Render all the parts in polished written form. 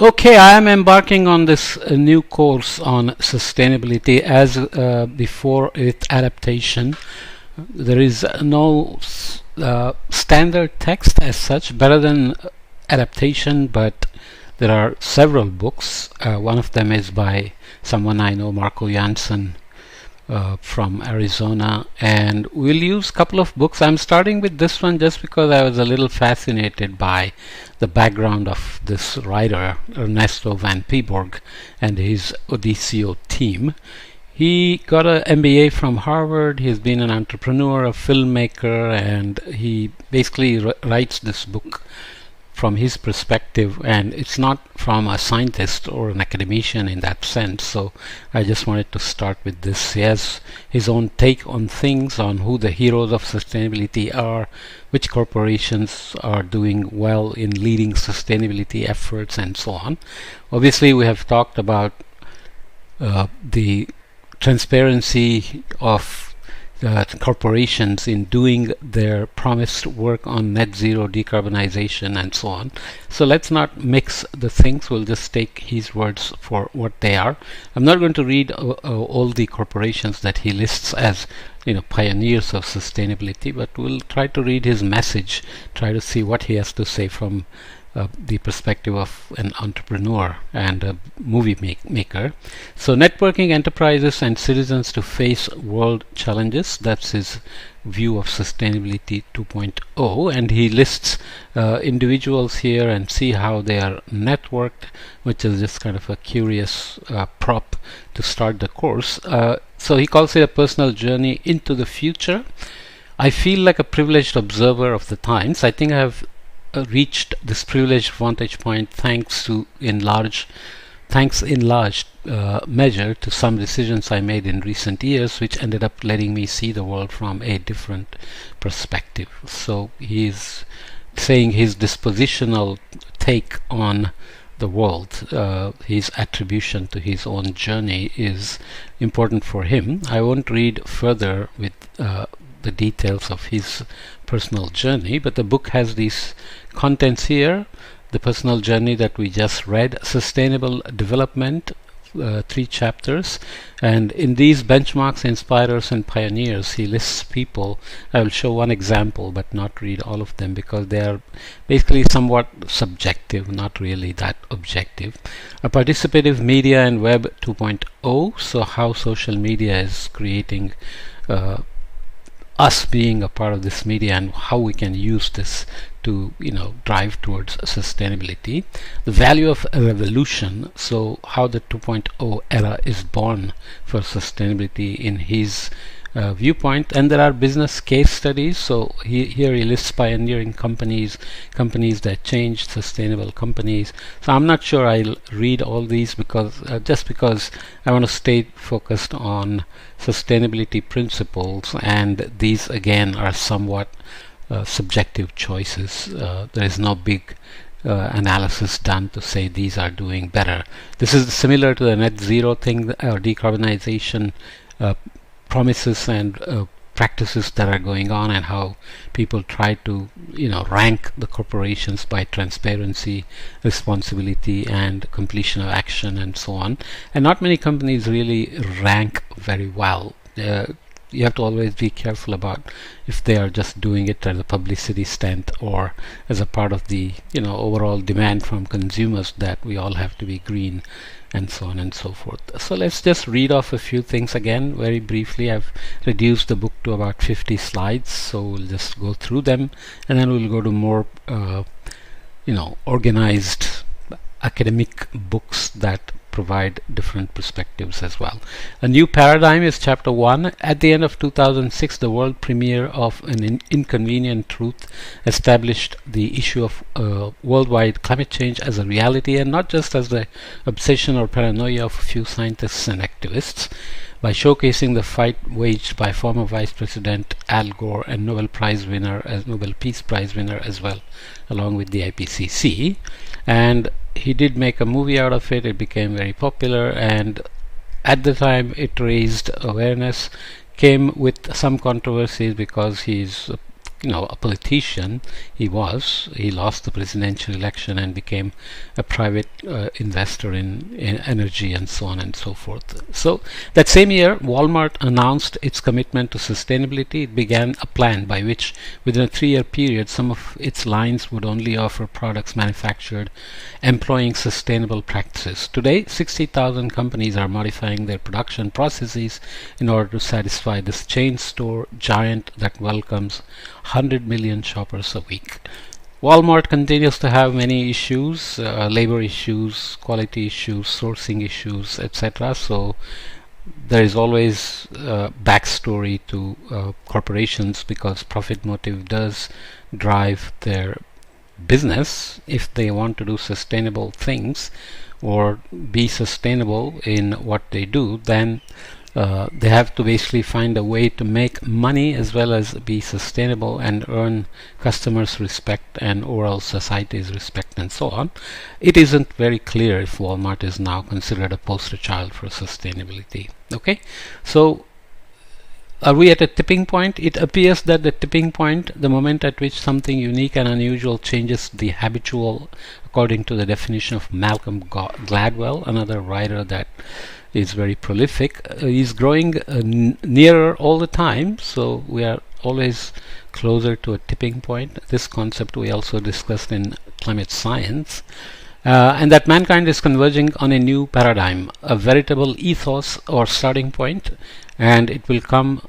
Okay, I am embarking on this new course on sustainability. As before with adaptation, there is no standard text as such, better than adaptation, but there are several books. One of them is by someone I know, Marco Jansen, from Arizona, and we'll use a couple of books. I'm starting with this one just because I was a little fascinated by the background of this writer, Ernesto Van Peeborg, and his Odiseo team. He got an MBA from Harvard. He's been an entrepreneur, a filmmaker, and he basically writes this book from his perspective, and it's not from a scientist or an academician in that sense. So I just wanted to start with this. He has his own take on things, on who the heroes of sustainability are, which corporations are doing well in leading sustainability efforts, and so on. Obviously, we have talked about the transparency of corporations in doing their promised work on net zero decarbonization and so on. So let's not mix the things. We'll just take his words for what they are. I'm not going to read all the corporations that he lists as pioneers of sustainability, but we'll try to read his message, try to see what he has to say from the perspective of an entrepreneur and a movie maker. So networking enterprises and citizens to face world challenges, that's his view of sustainability 2.0, and he lists individuals here and see how they are networked, which is just kind of a curious prop to start the course. So he calls it a personal journey into the future. I feel like a privileged observer of the times. I think I have reached this privileged vantage point thanks in large measure to some decisions I made in recent years, which ended up letting me see the world from a different perspective. So he's saying his dispositional take on the world, his attribution to his own journey, is important for him. I won't read further with the details of his personal journey, but the book has these contents here: the personal journey that we just read, sustainable development, 3 chapters, and in these benchmarks, inspirers and pioneers, he lists people. I will show one example but not read all of them because they are basically somewhat subjective, not really that objective. A participative media and web 2.0, so how social media is creating us being a part of this media and how we can use this to drive towards sustainability. The value of a revolution, so how the 2.0 era is born for sustainability in his viewpoint. And there are business case studies, so here he lists pioneering companies that changed, sustainable companies. So I'm not sure I'll read all these because just because I want to stay focused on sustainability principles, and these again are somewhat subjective choices. There is no big analysis done to say these are doing better. This is similar to the net zero thing, or decarbonization promises and practices that are going on, and how people try to rank the corporations by transparency, responsibility, and completion of action, and so on. And not many companies really rank very well. You have to always be careful about if they are just doing it as a publicity stunt or as a part of the overall demand from consumers that we all have to be green, and so on and so forth. So let's just read off a few things again very briefly. I've reduced the book to about 50 slides, so we'll just go through them, and then we'll go to more organized academic books that provide different perspectives as well. A New Paradigm is chapter 1. At the end of 2006, the world premiere of An Inconvenient Truth established the issue of worldwide climate change as a reality, and not just as the obsession or paranoia of a few scientists and activists, by showcasing the fight waged by former Vice President Al Gore and Nobel Peace Prize winner as well, along with the IPCC. And he did make a movie out of it. It became very popular, and at the time it raised awareness, came with some controversies because he's a politician. He lost the presidential election and became a private investor in energy and so on and so forth. So that same year, Walmart announced its commitment to sustainability. It began a plan by which within a 3-year period some of its lines would only offer products manufactured employing sustainable practices. Today, 60,000 companies are modifying their production processes in order to satisfy this chain store giant that welcomes 100 million shoppers a week. Walmart continues to have many issues, labor issues, quality issues, sourcing issues, etc. So there is always backstory to corporations, because profit motive does drive their business. If they want to do sustainable things or be sustainable in what they do, then they have to basically find a way to make money as well as be sustainable and earn customers' respect and overall society's respect and so on. It isn't very clear if Walmart is now considered a poster child for sustainability. Okay, so are we at a tipping point? It appears that the tipping point, the moment at which something unique and unusual changes the habitual, according to the definition of Malcolm Gladwell, another writer that is very prolific, is growing nearer all the time. So we are always closer to a tipping point. This concept we also discussed in climate science. And that mankind is converging on a new paradigm, a veritable ethos or starting point, and it will come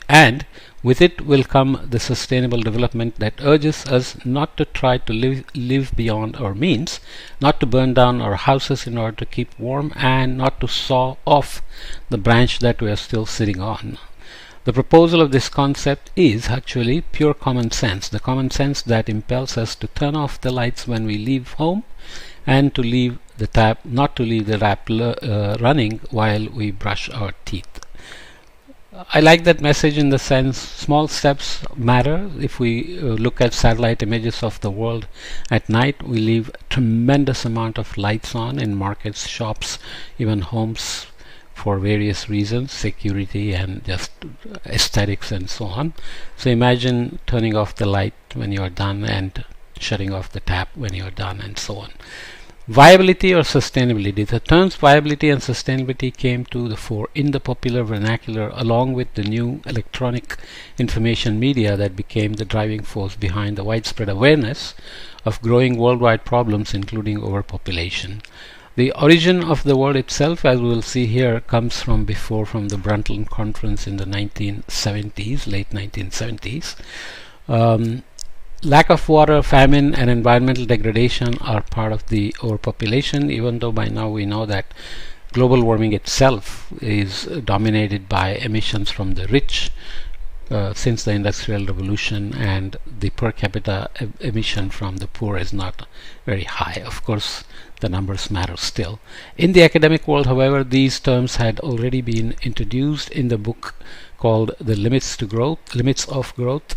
and with it will come the sustainable development that urges us not to try to live beyond our means, not to burn down our houses in order to keep warm, and not to saw off the branch that we are still sitting on. The proposal of this concept is actually pure common sense, the common sense that impels us to turn off the lights when we leave home and to leave the tap, not to leave the tap running while we brush our teeth. I like that message in the sense small steps matter. If we look at satellite images of the world at night, we leave tremendous amount of lights on in markets, shops, even homes, for various reasons, security and just aesthetics and so on. So imagine turning off the light when you are done and shutting off the tap when you are done and so on. Viability or sustainability. The terms viability and sustainability came to the fore in the popular vernacular along with the new electronic information media that became the driving force behind the widespread awareness of growing worldwide problems, including overpopulation. The origin of the word itself, as we will see here, comes from the Brundtland Conference in the 1970s, late 1970s. Lack of water, famine, and environmental degradation are part of the overpopulation, even though by now we know that global warming itself is dominated by emissions from the rich since the Industrial Revolution, and the per capita emission from the poor is not very high. Of course, the numbers matter still. In the academic world, however, these terms had already been introduced in the book called The Limits of Growth,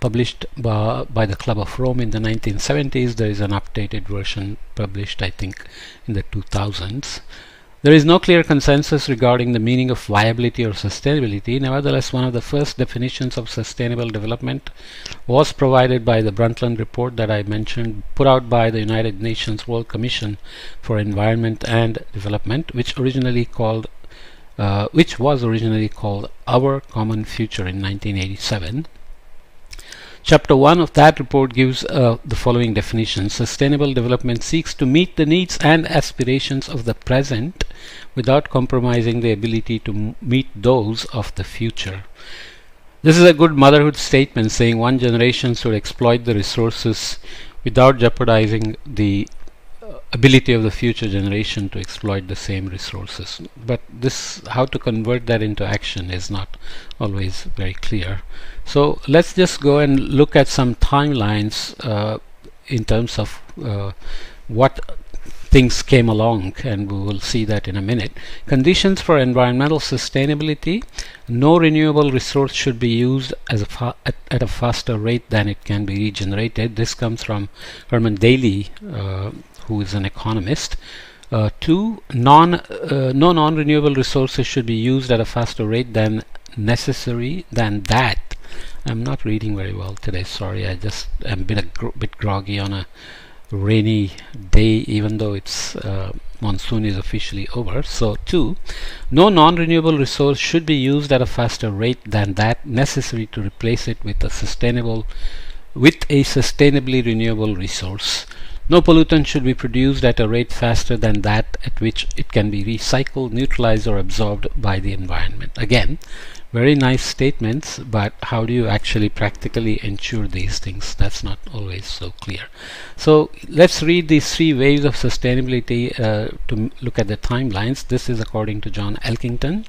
published by the Club of Rome in the 1970s. There is an updated version published, I think, in the 2000s. There is no clear consensus regarding the meaning of viability or sustainability. Nevertheless, one of the first definitions of sustainable development was provided by the Brundtland report that I mentioned, put out by the United Nations World Commission for Environment and Development, which was originally called Our Common Future in 1987. Chapter 1 of that report gives the following definition. Sustainable development seeks to meet the needs and aspirations of the present without compromising the ability to meet those of the future. This is a good motherhood statement, saying one generation should exploit the resources without jeopardizing the ability of the future generation to exploit the same resources. But this, how to convert that into action, is not always very clear. So let's just go and look at some timelines in terms of what things came along, and we will see that in a minute. Conditions for environmental sustainability: no renewable resource should be used at a faster rate than it can be regenerated. This comes from Herman Daly, who is an economist. No non-renewable resources should be used at a faster rate than necessary than that I'm not reading very well today, sorry. I just am a bit groggy on a rainy day, even though it's monsoon is officially over. So 2, no non-renewable resource should be used at a faster rate than that necessary to replace it with a sustainably renewable resource. No pollutant should be produced at a rate faster than that at which it can be recycled, neutralized, or absorbed by the environment. Again, very nice statements, but how do you actually practically ensure these things? That's not always so clear. So let's read these 3 waves of sustainability to look at the timelines. This is according to John Elkington.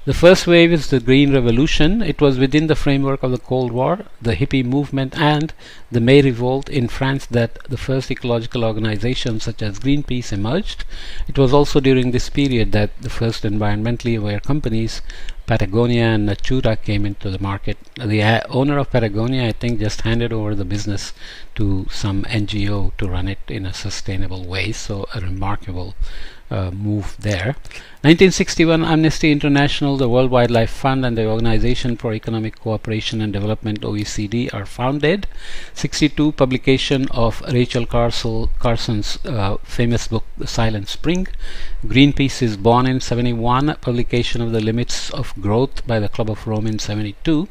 The first wave is the Green Revolution. It was within the framework of the Cold War, the hippie movement, and the May Revolt in France that the first ecological organizations such as Greenpeace emerged. It was also during this period that the first environmentally aware companies, Patagonia and Natura, came into the market. The owner of Patagonia, I think, just handed over the business to some NGO to run it in a sustainable way, so a remarkable move there. 1961, Amnesty International, the World Wildlife Fund, and the Organization for Economic Cooperation and Development, OECD, are founded. 62, publication of Rachel Carson's famous book, The Silent Spring. Greenpeace is born in 71, publication of The Limits of Growth by the Club of Rome in 72.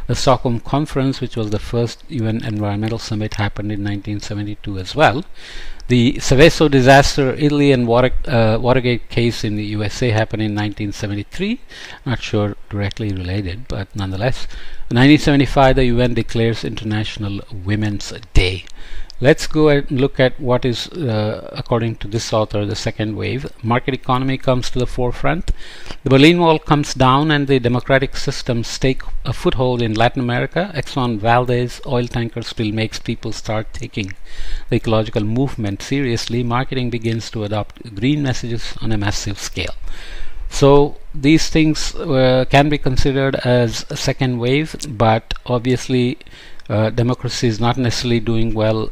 The Stockholm Conference, which was the first UN Environmental Summit, happened in 1972 as well. The Seveso disaster, Italy, and Watergate case in the USA happened in 1973. Not sure directly related, but nonetheless. In 1975, the UN declares International Women's Day. Let's go and look at what is, according to this author, the second wave. Market economy comes to the forefront. The Berlin Wall comes down and the democratic systems take a foothold in Latin America. Exxon Valdez oil tanker spill makes people start taking the ecological movement seriously. Marketing begins to adopt green messages on a massive scale. So these things can be considered as a second wave, but obviously democracy is not necessarily doing well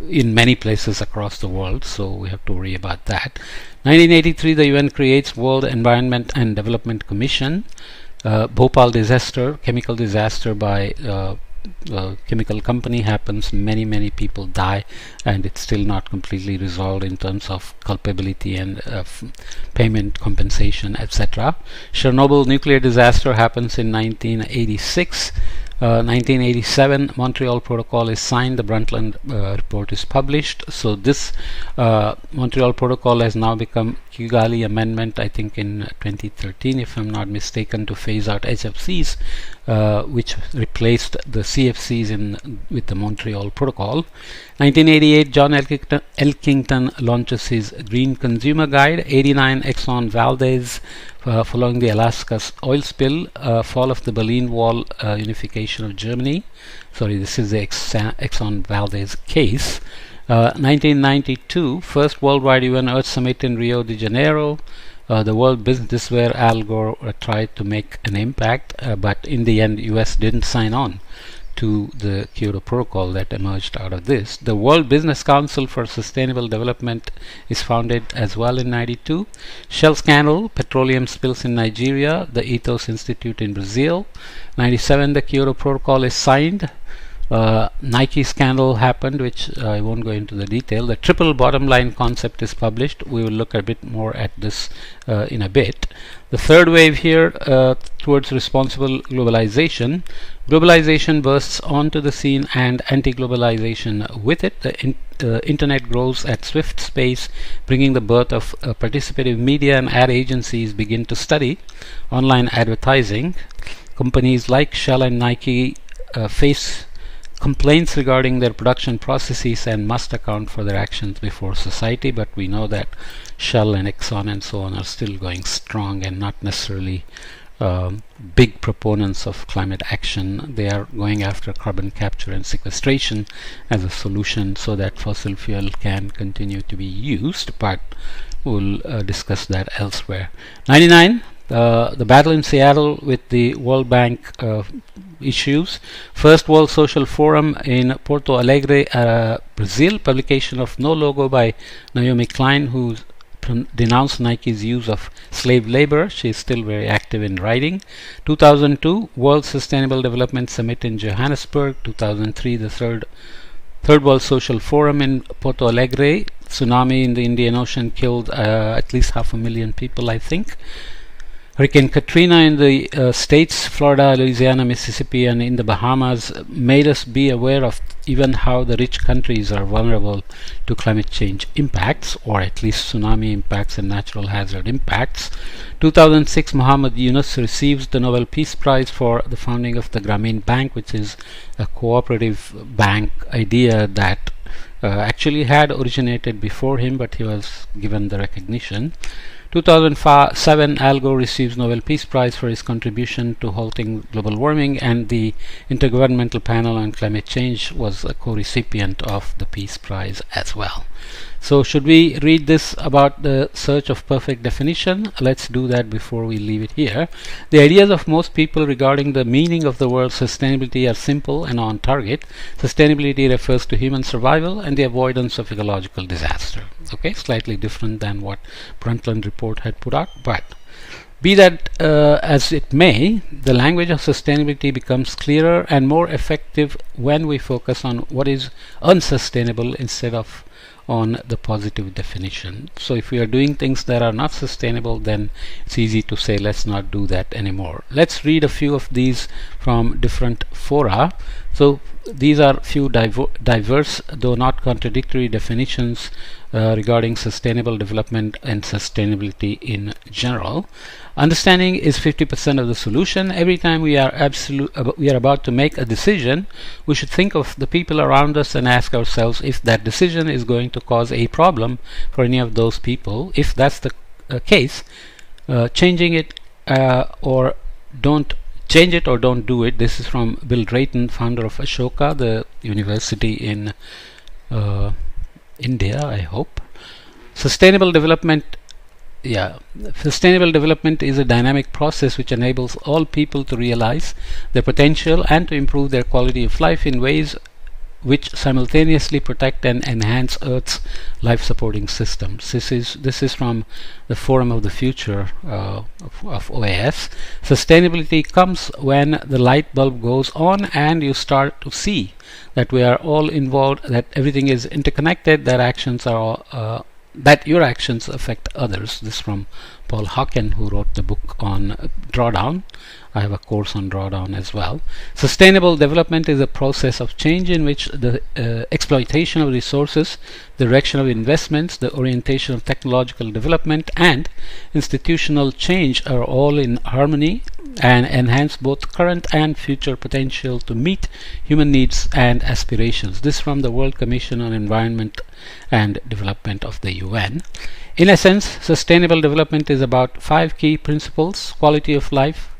in many places across the world, so we have to worry about that. 1983, the UN creates World Environment and Development Commission. Bhopal disaster, chemical disaster by chemical company happens, many people die, and it's still not completely resolved in terms of culpability and payment compensation, etc. Chernobyl nuclear disaster happens in 1986. 1987, Montreal Protocol is signed. The Brundtland report is published. So this Montreal Protocol has now become Kigali Amendment, I think in 2013, if I'm not mistaken, to phase out HFCs, which replaced the CFCs with the Montreal Protocol. 1988, John Elkington launches his Green Consumer Guide. 89, Exxon Valdez, following the Alaska oil spill, fall of the Berlin Wall, unification of Germany. Sorry, this is the Exxon Valdez case. 1992, first worldwide UN Earth Summit in Rio de Janeiro. The World Business, this is where Al Gore tried to make an impact, but in the end US didn't sign on to the Kyoto Protocol that emerged out of this. The World Business Council for Sustainable Development is founded as well in 92. Shell scandal, petroleum spills in Nigeria, the Ethos Institute in Brazil. 97, the Kyoto Protocol is signed. Nike scandal happened, which I won't go into the detail. The triple bottom line concept is published. We will look a bit more at this in a bit. The third wave here towards responsible globalization. Globalization bursts onto the scene and anti-globalization with it. The internet grows at swift pace, bringing the birth of participative media, and ad agencies begin to study online advertising. Companies like Shell and Nike face complaints regarding their production processes and must account for their actions before society, but we know that Shell and Exxon and so on are still going strong and not necessarily big proponents of climate action. They are going after carbon capture and sequestration as a solution so that fossil fuel can continue to be used, but we'll discuss that elsewhere. 99, the battle in Seattle with the World Bank issues. First World Social Forum in Porto Alegre, Brazil. Publication of No Logo by Naomi Klein, who denounced Nike's use of slave labor. She is still very active in writing. 2002, World Sustainable Development Summit in Johannesburg. 2003, the Third World Social Forum in Porto Alegre. Tsunami in the Indian Ocean killed at least 500,000 people, I think. Hurricane Katrina in the states, Florida, Louisiana, Mississippi, and in the Bahamas made us be aware of even how the rich countries are vulnerable to climate change impacts, or at least tsunami impacts and natural hazard impacts. 2006, Muhammad Yunus receives the Nobel Peace Prize for the founding of the Grameen Bank, which is a cooperative bank idea that actually had originated before him, but he was given the recognition. 2007, Al Gore receives Nobel Peace Prize for his contribution to halting global warming, and the Intergovernmental Panel on Climate Change was a co-recipient of the Peace Prize as well. So should we read this about the search of perfect definition? Let's do that before we leave it here. The ideas of most people regarding the meaning of the word sustainability are simple and on target. Sustainability refers to human survival and the avoidance of ecological disaster. Okay, slightly different than what Brundtland report had put out, but be that as it may, the language of sustainability becomes clearer and more effective when we focus on what is unsustainable instead of on the positive definition. So if we are doing things that are not sustainable, then it's easy to say let's not do that anymore. Let's read a few of these from different fora. So these are few diverse though not contradictory definitions regarding sustainable development and sustainability in general. Understanding is 50% of the solution. Every time we are about to make a decision, we should think of the people around us and ask ourselves if that decision is going to cause a problem for any of those people. If that's the case, changing it or don't change it or don't do it. This is from Bill Drayton, founder of Ashoka, the university in India, I hope. Sustainable development is a dynamic process which enables all people to realize their potential and to improve their quality of life in ways which simultaneously protect and enhance Earth's life-supporting systems. This is from the Forum of the Future of OAS. Sustainability comes when the light bulb goes on and you start to see that we are all involved, that everything is interconnected, that your actions affect others. This from Paul Hawken, who wrote the book on drawdown. I have a course on drawdown as well. Sustainable development is a process of change in which the exploitation of resources, the direction of investments, the orientation of technological development, and institutional change are all in harmony and enhance both current and future potential to meet human needs and aspirations. This from the World Commission on Environment and Development of the UN. In essence, sustainable development is about 5 key principles: quality of life,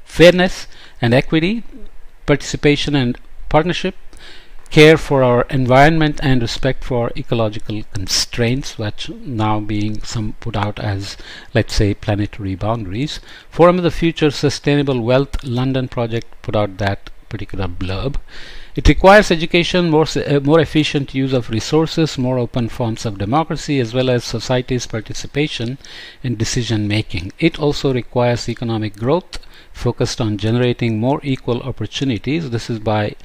fairness and equity, participation and partnership, care for our environment, and respect for ecological constraints, which now being some put out as, let's say, planetary boundaries. Forum of the Future Sustainable Wealth London project put out that particular blurb. It requires education, more efficient use of resources, more open forms of democracy, as well as society's participation in decision making. It also requires economic growth focused on generating more equal opportunities. This is by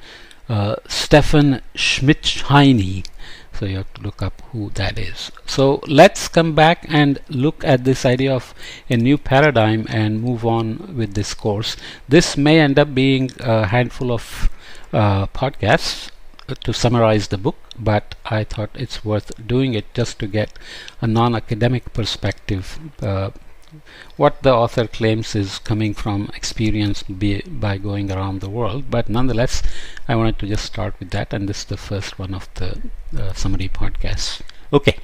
Stefan Schmidheiny. So you have to look up who that is. So let's come back and look at this idea of a new paradigm and move on with this course. This may end up being a handful of podcasts to summarize the book, but I thought it's worth doing it just to get a non-academic perspective. What the author claims is coming from experience by going around the world, but nonetheless I wanted to just start with that, and this is the first one of the summary podcasts. Okay.